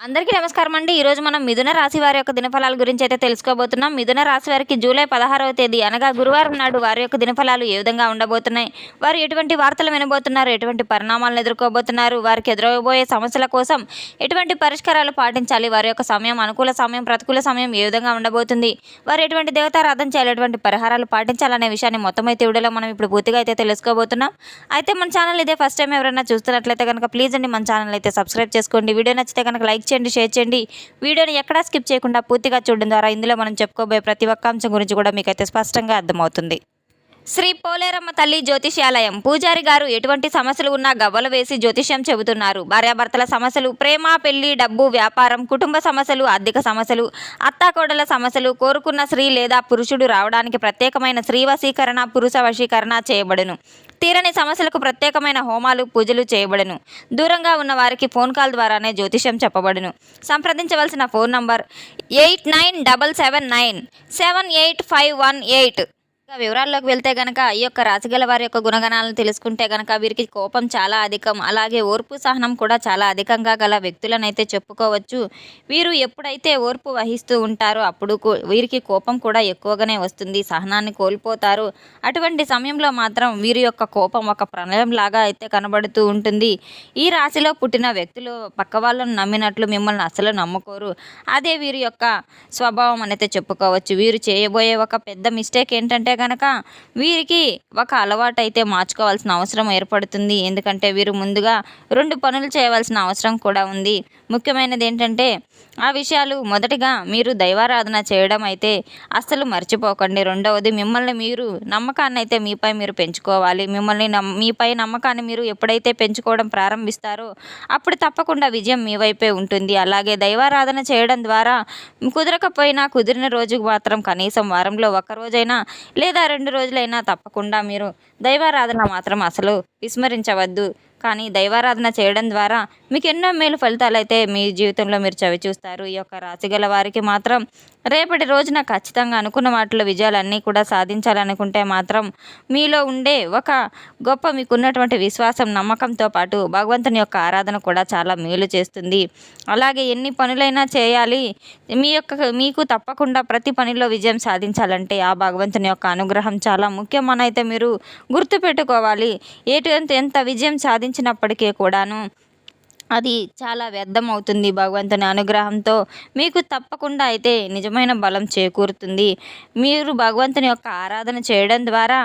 అందరికీ నమస్కారం అండి. ఈరోజు మనం మిథున రాశి వారి యొక్క దినఫలాల గురించి అయితే తెలుసుకోబోతున్నాం. మిథున రాశి వారికి జూలై 16వ తేదీ అనగా గురువారం నాడు వారి యొక్క దినఫలాలు ఏ విధంగా ఉండబోతున్నాయి, వారు ఎటువంటి వార్తలు వినబోతున్నారు, ఎటువంటి పరిణామాలను ఎదుర్కోబోతున్నారు, వారికి ఎదురవబోయే సమస్యల కోసం ఎటువంటి పరిష్కారాలు పాటించాలి, వారి యొక్క సమయం అనుకూల సమయం ప్రతికూల సమయం ఏ విధంగా ఉండబోతుంది, వారు ఎటువంటి దేవతారాధన చేయాలి, ఎటువంటి పరిహారాలు పాటించాలనే విషయాన్ని మొత్తం అయితే వీడియోలో మనం ఇప్పుడు పూర్తిగా అయితే తెలుసుకోబోతున్నాం. అయితే మన ఛానల్ ఇదే ఫస్ట్ టైం ఎవరైనా చూస్తున్నట్లయితే కనుక ప్లీజ్ అండి మన ఛానల్ అయితే సబ్స్క్రైబ్ చేసుకోండి. వీడియో నచ్చితే కనుక లైక్ చేయండి, షేర్ చేయండి. వీడియోని ఎక్కడా స్కిప్ చేయకుండా పూర్తిగా చూడడం ద్వారా ఇందులో మనం చెప్పుకోబోయే ప్రతి ఒక్క అంశం గురించి కూడా మీకైతే స్పష్టంగా అర్థమవుతుంది. శ్రీ పోలేరమ్మ తల్లి జ్యోతిష్యాలయం పూజారి గారు ఎటువంటి సమస్యలు ఉన్నా గవ్వలు వేసి జ్యోతిష్యం చెబుతున్నారు. భార్యాభర్తల సమస్యలు, ప్రేమ, పెళ్లి, డబ్బు, వ్యాపారం, కుటుంబ సమస్యలు, ఆర్థిక సమస్యలు, అత్తాకోడల సమస్యలు, కోరుకున్న స్త్రీ లేదా పురుషుడు రావడానికి ప్రత్యేకమైన స్త్రీ వశీకరణ, పురుష వశీకరణ చేయబడును. తీరని సమస్యలకు ప్రత్యేకమైన హోమాలు, పూజలు చేయబడును. దూరంగా ఉన్న వారికి ఫోన్ కాల్ ద్వారానే జ్యోతిష్యం చెప్పబడును. సంప్రదించవలసిన ఫోన్ నంబర్ 8977978518. వివరాల్లోకి వెళ్తే గనక ఈ యొక్క రాశిగల వారి యొక్క గుణగణాలను తెలుసుకుంటే గనక వీరికి కోపం చాలా అధికం, అలాగే ఓర్పు సహనం కూడా చాలా అధికంగా గల వ్యక్తులనైతే చెప్పుకోవచ్చు. వీరు ఎప్పుడైతే ఓర్పు వహిస్తూ ఉంటారో అప్పుడు వీరికి కోపం కూడా ఎక్కువగానే వస్తుంది, సహనాన్ని కోల్పోతారు. అటువంటి సమయంలో మాత్రం వీరి యొక్క కోపం ఒక ప్రళయంలాగా అయితే కనబడుతూ ఉంటుంది. ఈ రాశిలో పుట్టిన వ్యక్తులు పక్క వాళ్ళను నమ్మినట్లు మిమ్మల్ని అసలు నమ్ముకోరు. అదే వీరి యొక్క స్వభావం అనేది చెప్పుకోవచ్చు. వీరు చేయబోయే ఒక పెద్ద మిస్టేక్ ఏంటంటే కనుక వీరికి ఒక అలవాటు అయితే మార్చుకోవాల్సిన అవసరం ఏర్పడుతుంది. ఎందుకంటే వీరు ముందుగా 2 పనులు చేయవలసిన అవసరం కూడా ఉంది. ముఖ్యమైనది ఏంటంటే ఆ విషయాలు మొదటిగా మీరు దైవారాధన చేయడం అయితే అస్సలు మర్చిపోకండి. రెండవది మిమ్మల్ని మీరు నమ్మకాన్ని అయితే మీపై మీరు పెంచుకోవాలి. మీపై నమ్మకాన్ని మీరు ఎప్పుడైతే పెంచుకోవడం ప్రారంభిస్తారో అప్పుడు తప్పకుండా విజయం మీ వైపే ఉంటుంది. అలాగే దైవారాధన చేయడం ద్వారా కుదరకపోయినా కుదిరిన రోజుకు మాత్రం కనీసం వారంలో 1 రోజైనా లేదా 2 రోజులైనా తప్పకుండా మీరు దైవారాధన మాత్రం అసలు విస్మరించవద్దు. కానీ దైవారాధన చేయడం ద్వారా మీకు ఎన్నో మేలు ఫలితాలు అయితే మీ జీవితంలో మీరు చవిచూస్తారు. ఈ యొక్క రాశిగల వారికి మాత్రం రేపటి రోజున ఖచ్చితంగా అనుకున్న వాటిలో విజయాలన్నీ కూడా సాధించాలనుకుంటే మాత్రం మీలో ఉండే ఒక గొప్ప మీకున్నటువంటి విశ్వాసం, నమ్మకంతో పాటు భగవంతుని యొక్క ఆరాధన కూడా చాలా మేలు చేస్తుంది. అలాగే ఎన్ని పనులైనా చేయాలి, మీకు తప్పకుండా ప్రతి పనిలో విజయం సాధించాలంటే ఆ భగవంతుని యొక్క అనుగ్రహం చాలా ముఖ్యం అని అయితే మీరు గుర్తుపెట్టుకోవాలి. ఎంత విజయం సాధించినప్పటికీ కూడాను అది చాలా వ్యర్థమవుతుంది. భగవంతుని అనుగ్రహంతో మీకు తప్పకుండా అయితే నిజమైన బలం చేకూరుతుంది. మీరు భగవంతుని యొక్క ఆరాధన చేయడం ద్వారా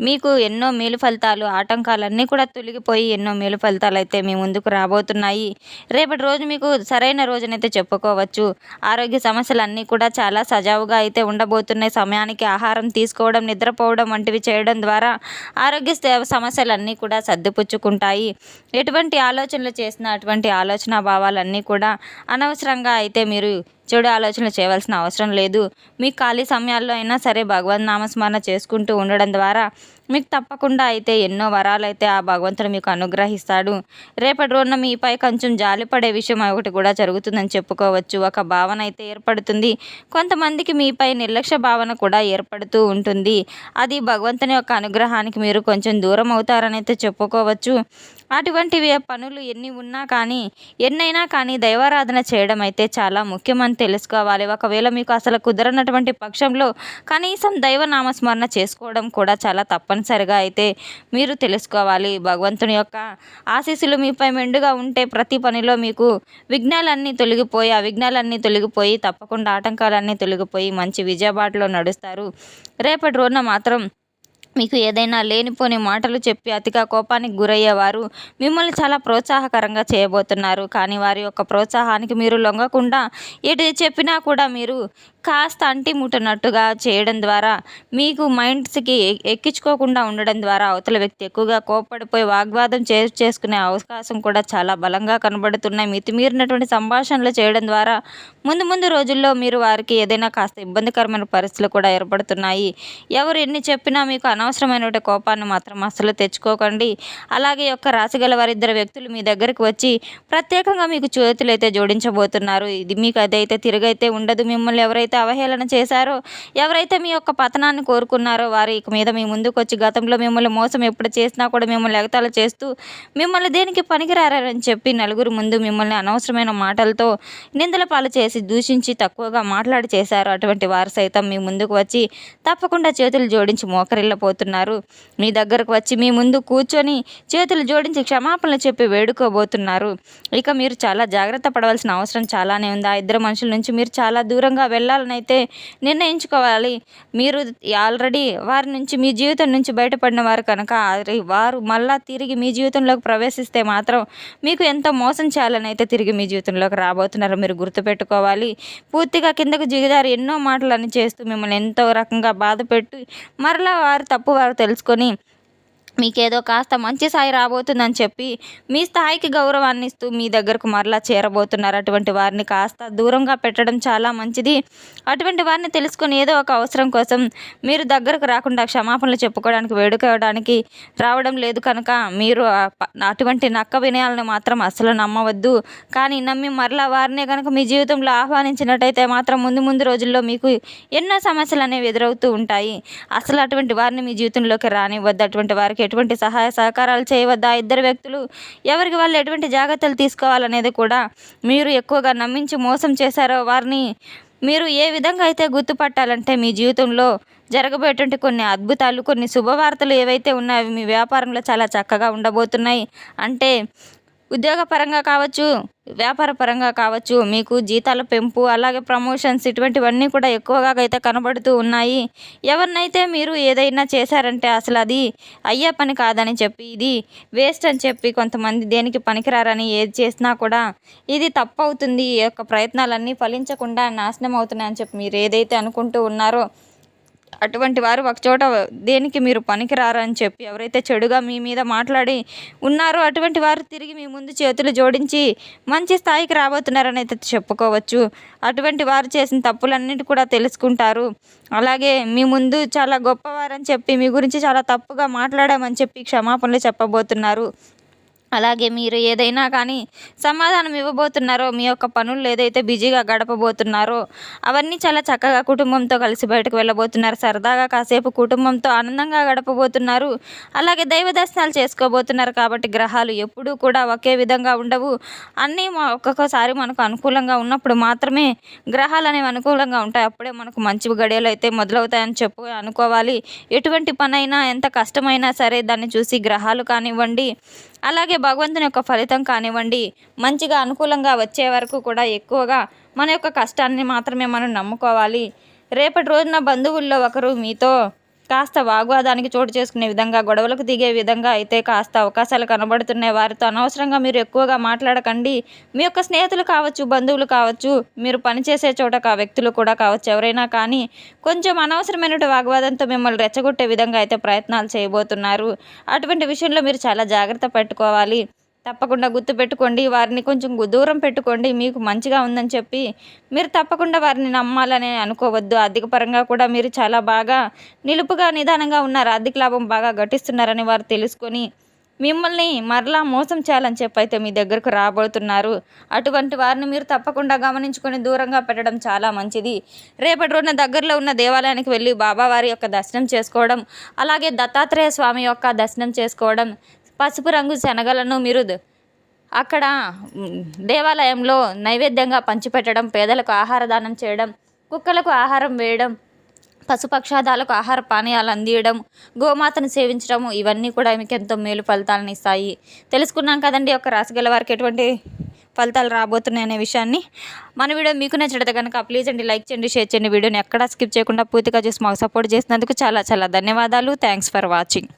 మీకు ఎన్నో మేలు ఫలితాలు, ఆటంకాలన్నీ కూడా తొలగిపోయి ఎన్నో మేలు ఫలితాలు అయితే మీ ముందుకు రాబోతున్నాయి. రేపటి రోజు మీకు సరైన రోజునైతే చెప్పుకోవచ్చు. ఆరోగ్య సమస్యలన్నీ కూడా చాలా సజావుగా అయితే ఉండబోతున్నాయి. సమయానికి ఆహారం తీసుకోవడం, నిద్రపోవడం వంటివి చేయడం ద్వారా ఆరోగ్య సమస్యలన్నీ కూడా సర్దుపుచ్చుకుంటాయి. ఎటువంటి ఆలోచనలు చేసినా అటువంటి ఆలోచన భావాలన్నీ కూడా అనవసరంగా అయితే మీరు చెడు ఆలోచనలు చేయవలసిన అవసరం లేదు. మీ ఖాళీ సమయాల్లో అయినా సరే భగవన్ నామస్మరణ చేసుకుంటూ ఉండడం ద్వారా మీకు తప్పకుండా అయితే ఎన్నో వరాలు అయితే ఆ భగవంతుడు మీకు అనుగ్రహిస్తాడు. రేపటి రోజున మీపై కొంచెం జాలిపడే విషయం ఒకటి కూడా జరుగుతుందని చెప్పుకోవచ్చు. ఒక భావన అయితే ఏర్పడుతుంది. కొంతమందికి మీపై నిర్లక్ష్య భావన కూడా ఏర్పడుతూ ఉంటుంది. అది భగవంతుని యొక్క అనుగ్రహానికి మీరు కొంచెం దూరం అవుతారని అయితే చెప్పుకోవచ్చు. అటువంటివి పనులు ఎన్నైనా కానీ దైవారాధన చేయడం అయితే చాలా ముఖ్యమని తెలుసుకోవాలి. ఒకవేళ మీకు అసలు కుదరనటువంటి పక్షంలో కనీసం దైవ నామస్మరణ చేసుకోవడం కూడా చాలా తప్పనిసరిగా అయితే మీరు తెలుసుకోవాలి. భగవంతుని యొక్క ఆశీస్సులు మీపై మెండుగా ఉంటే ప్రతి పనిలో మీకు విఘ్నాలన్నీ తొలగిపోయి తప్పకుండా ఆటంకాలన్నీ తొలగిపోయి మంచి విజయబాటలో నడుస్తారు. రేపటి రోజున మాత్రం మీకు ఏదైనా లేనిపోని మాటలు చెప్పి అతిగా కోపానికి గురయ్యేవారు మిమ్మల్ని చాలా ప్రోత్సాహకరంగా చేయబోతున్నారు. కానీ వారి యొక్క ప్రోత్సాహానికి మీరు లొంగకుండా ఎటు చెప్పినా కూడా మీరు కాస్త అంటిముట్టనట్టుగా చేయడం ద్వారా మీకు మైండ్స్కి ఎక్కించుకోకుండా ఉండడం ద్వారా అవతల వ్యక్తి ఎక్కువగా కోప్పడిపోయి వాగ్వాదం చేసుకునే అవకాశం కూడా చాలా బలంగా కనబడుతున్నాయి. మితిమీరినటువంటి సంభాషణలు చేయడం ద్వారా ముందు రోజుల్లో మీరు వారికి ఏదైనా కాస్త ఇబ్బందికరమైన పరిస్థితులు కూడా ఏర్పడుతున్నాయి. ఎవరు ఎన్ని చెప్పినా మీకు అనవసరం అనవసరమైన కోపాన్ని మాత్రం అస్సలు తెచ్చుకోకండి. అలాగే ఈ యొక్క రాశి గల వారిద్దరు వ్యక్తులు మీ దగ్గరికి వచ్చి ప్రత్యేకంగా మీకు చేతులైతే జోడించబోతున్నారు. ఇది మీకు అదైతే తిరుగైతే ఉండదు. మిమ్మల్ని ఎవరైతే అవహేళన చేశారో, ఎవరైతే మీ యొక్క పతనాన్ని కోరుకున్నారో వారి మీద మీ ముందుకు వచ్చి గతంలో మిమ్మల్ని మోసం ఎప్పుడు చేసినా కూడా మిమ్మల్ని ఎగతాళి చేస్తూ మిమ్మల్ని దేనికి పనికిరారని చెప్పి నలుగురు ముందు మిమ్మల్ని అనవసరమైన మాటలతో నిందల పాలు చేసి దూషించి తక్కువగా మాట్లాడి చేశారు. అటువంటి వారు సైతం మీ ముందుకు వచ్చి తప్పకుండా చేతులు జోడించి మోకరిల్లిపోతున్నారు. మీ దగ్గరకు వచ్చి మీ ముందు కూర్చొని చేతులు జోడించి క్షమాపణలు చెప్పి వేడుకోబోతున్నారు. ఇక మీరు చాలా జాగ్రత్త పడవలసిన అవసరం చాలానే ఉంది. ఆ ఇద్దరు మనుషుల నుంచి మీరు చాలా దూరంగా వెళ్ళాలని అయితే నిర్ణయించుకోవాలి. మీరు ఆల్రెడీ వారి నుంచి మీ జీవితం నుంచి బయటపడిన వారు కనుక వారు మళ్ళా తిరిగి మీ జీవితంలోకి ప్రవేశిస్తే మాత్రం మీకు ఎంతో మోసం చేయాలని అయితే తిరిగి మీ జీవితంలోకి రాబోతున్నారు. మీరు గుర్తుపెట్టుకోవాలి. పూర్తిగా కిందకు దిగజారి ఎన్నో మాటలని చేస్తూ మిమ్మల్ని ఎంతో రకంగా బాధ పెట్టి మరలా వారి తప్పు వారు తెలుసుకొని మీకేదో కాస్త మంచి స్థాయి రాబోతుందని చెప్పి మీ స్థాయికి గౌరవాన్ని ఇస్తూ మీ దగ్గరకు మరలా చేరబోతున్నారు. అటువంటి వారిని కాస్త దూరంగా పెట్టడం చాలా మంచిది. అటువంటి వారిని తెలుసుకొని ఏదో ఒక అవసరం కోసం మీరు దగ్గరకు రాకుండా క్షమాపణలు చెప్పుకోవడానికి వేడుకోవడానికి రావడం లేదు కనుక మీరు అటువంటి నక్క వినయాలను మాత్రం అస్సలు నమ్మవద్దు. కానీ నమ్మి మరలా వారినే కనుక మీ జీవితంలో ఆహ్వానించినట్టయితే మాత్రం ముందు ముందు రోజుల్లో మీకు ఎన్నో సమస్యలు అనేవి ఎదురవుతూ ఉంటాయి. అసలు అటువంటి వారిని మీ జీవితంలోకి రానివ్వద్దు. అటువంటి వారికి ఎటువంటి సహాయ సహకారాలు చేయవద్దా. ఇద్దరు వ్యక్తులు ఎవరికి వాళ్ళు ఎటువంటి జాగ్రత్తలు తీసుకోవాలనేది కూడా మీరు ఎక్కువగా నమ్మించి మోసం చేశారో వారిని మీరు ఏ విధంగా అయితే గుర్తుపట్టాలంటే మీ జీవితంలో జరగబోయేటువంటి కొన్ని అద్భుతాలు, కొన్ని శుభవార్తలు ఏవైతే ఉన్నాయో మీ వ్యాపారంలో చాలా చక్కగా ఉండబోతున్నాయి. అంటే ఉద్యోగపరంగా కావచ్చు, వ్యాపార పరంగా కావచ్చు, మీకు జీతాల పెంపు అలాగే ప్రమోషన్స్ ఇటువంటివన్నీ కూడా ఎక్కువగా అయితే కనబడుతూ ఉన్నాయి. ఎవరినైతే మీరు ఏదైనా చేశారంటే అసలు అది అయ్యే పని కాదని చెప్పి ఇది వేస్ట్ అని చెప్పి కొంతమంది దేనికి పనికిరారని ఏది చేసినా కూడా ఇది తప్పు అవుతుంది, ఈ యొక్క ప్రయత్నాలన్నీ ఫలించకుండా నాశనం అవుతున్నాయని చెప్పి మీరు ఏదైతే అనుకుంటూ ఉన్నారో అటువంటి వారు ఒకచోట దేనికి మీరు పనికిరారని చెప్పి ఎవరైతే చెడుగా మీ మీద మాట్లాడి ఉన్నారో అటువంటి వారు తిరిగి మీ ముందు చేతులు జోడించి మంచి స్థాయికి రాబోతున్నారని అయితే చెప్పుకోవచ్చు. అటువంటి వారు చేసిన తప్పులన్నిటి కూడా తెలుసుకుంటారు. అలాగే మీ ముందు చాలా గొప్పవారని చెప్పి మీ గురించి చాలా తప్పుగా మాట్లాడామని చెప్పి క్షమాపణలు చెప్పబోతున్నారు. అలాగే మీరు ఏదైనా కానీ సమాధానం ఇవ్వబోతున్నారో, మీ యొక్క పనులు ఏదైతే బిజీగా గడపబోతున్నారో అవన్నీ చాలా చక్కగా కుటుంబంతో కలిసి బయటకు వెళ్ళబోతున్నారు. సరదాగా కాసేపు కుటుంబంతో ఆనందంగా గడపబోతున్నారు. అలాగే దైవ దర్శనాలు చేసుకోబోతున్నారు. కాబట్టి గ్రహాలు ఎప్పుడూ కూడా ఒకే విధంగా ఉండవు. అన్నీ ఒక్కొక్కసారి మనకు అనుకూలంగా ఉన్నప్పుడు మాత్రమే గ్రహాలు అనేవి అనుకూలంగా ఉంటాయి. అప్పుడే మనకు మంచి గడియలు అయితే మొదలవుతాయని అనుకోవాలి. ఎటువంటి పనైనా ఎంత కష్టమైనా సరే దాన్ని చూసి గ్రహాలు కానివ్వండి, అలాగే భగవంతుని యొక్క ఫలితం కానివ్వండి మంచిగా అనుకూలంగా వచ్చే వరకు కూడా ఎక్కువగా మన యొక్క కష్టాన్ని మాత్రమే మనం నమ్ముకోవాలి. రేపటి రోజున బంధువుల్లో ఒకరు మీతో కాస్త వాగ్వాదానికి చోటు చేసుకునే విధంగా, గొడవలకు దిగే విధంగా అయితే కాస్త అవకాశాలు కనబడుతున్నాయి. వారితో అనవసరంగా మీరు ఎక్కువగా మాట్లాడకండి. మీ యొక్క స్నేహితులు కావచ్చు, బంధువులు కావచ్చు, మీరు పనిచేసే చోట వ్యక్తులు కూడా కావచ్చు, ఎవరైనా కానీ కొంచెం అనవసరమైన వాగ్వాదంతో మిమ్మల్ని రెచ్చగొట్టే విధంగా అయితే ప్రయత్నాలు చేయబోతున్నారు. అటువంటి విషయంలో మీరు చాలా జాగ్రత్త పెట్టుకోవాలి. తప్పకుండా గుర్తుపెట్టుకోండి. వారిని కొంచెం దూరం పెట్టుకోండి. మీకు మంచిగా ఉందని చెప్పి మీరు తప్పకుండా వారిని నమ్మాలని అనుకోవద్దు. ఆర్థిక పరంగా కూడా మీరు చాలా బాగా నిలుపుగా నిదానంగా ఉన్నారు. ఆర్థిక లాభం బాగా గట్టిస్తున్నారని వారు తెలుసుకొని మిమ్మల్ని మరలా మోసం చేయాలని చెప్పి అయితే మీ దగ్గరకు రాబోతున్నారు. అటువంటి వారిని మీరు తప్పకుండా గమనించుకొని దూరంగా పెట్టడం చాలా మంచిది. రేపటి రోజున దగ్గరలో ఉన్న దేవాలయానికి వెళ్ళి బాబావారి యొక్క దర్శనం చేసుకోవడం, అలాగే దత్తాత్రేయ స్వామి యొక్క దర్శనం చేసుకోవడం, పసుపు రంగు శనగలను మీరు అక్కడ దేవాలయంలో నైవేద్యంగా పంచిపెట్టడం, పేదలకు ఆహార దానం చేయడం, కుక్కలకు ఆహారం వేయడం, పశుపక్షాదాలకు ఆహార పానీయాలు అందియడం, గోమాతను సేవించడం ఇవన్నీ కూడా మీకు ఎంతో మేలు ఫలితాలను ఇస్తాయి. తెలుసుకున్నాం కదండి ఒక రాశి గల వారికి ఎటువంటి ఫలితాలు రాబోతున్నాయి అనే విషయాన్ని. మన వీడియో మీకు నచ్చితే కనుక ప్లీజ్ అండి లైక్ చేయండి, షేర్ చేయండి. వీడియోని ఎక్కడా స్కిప్ చేయకుండా పూర్తిగా చూసి మాకు సపోర్ట్ చేసినందుకు చాలా చాలా ధన్యవాదాలు. Thanks for watching.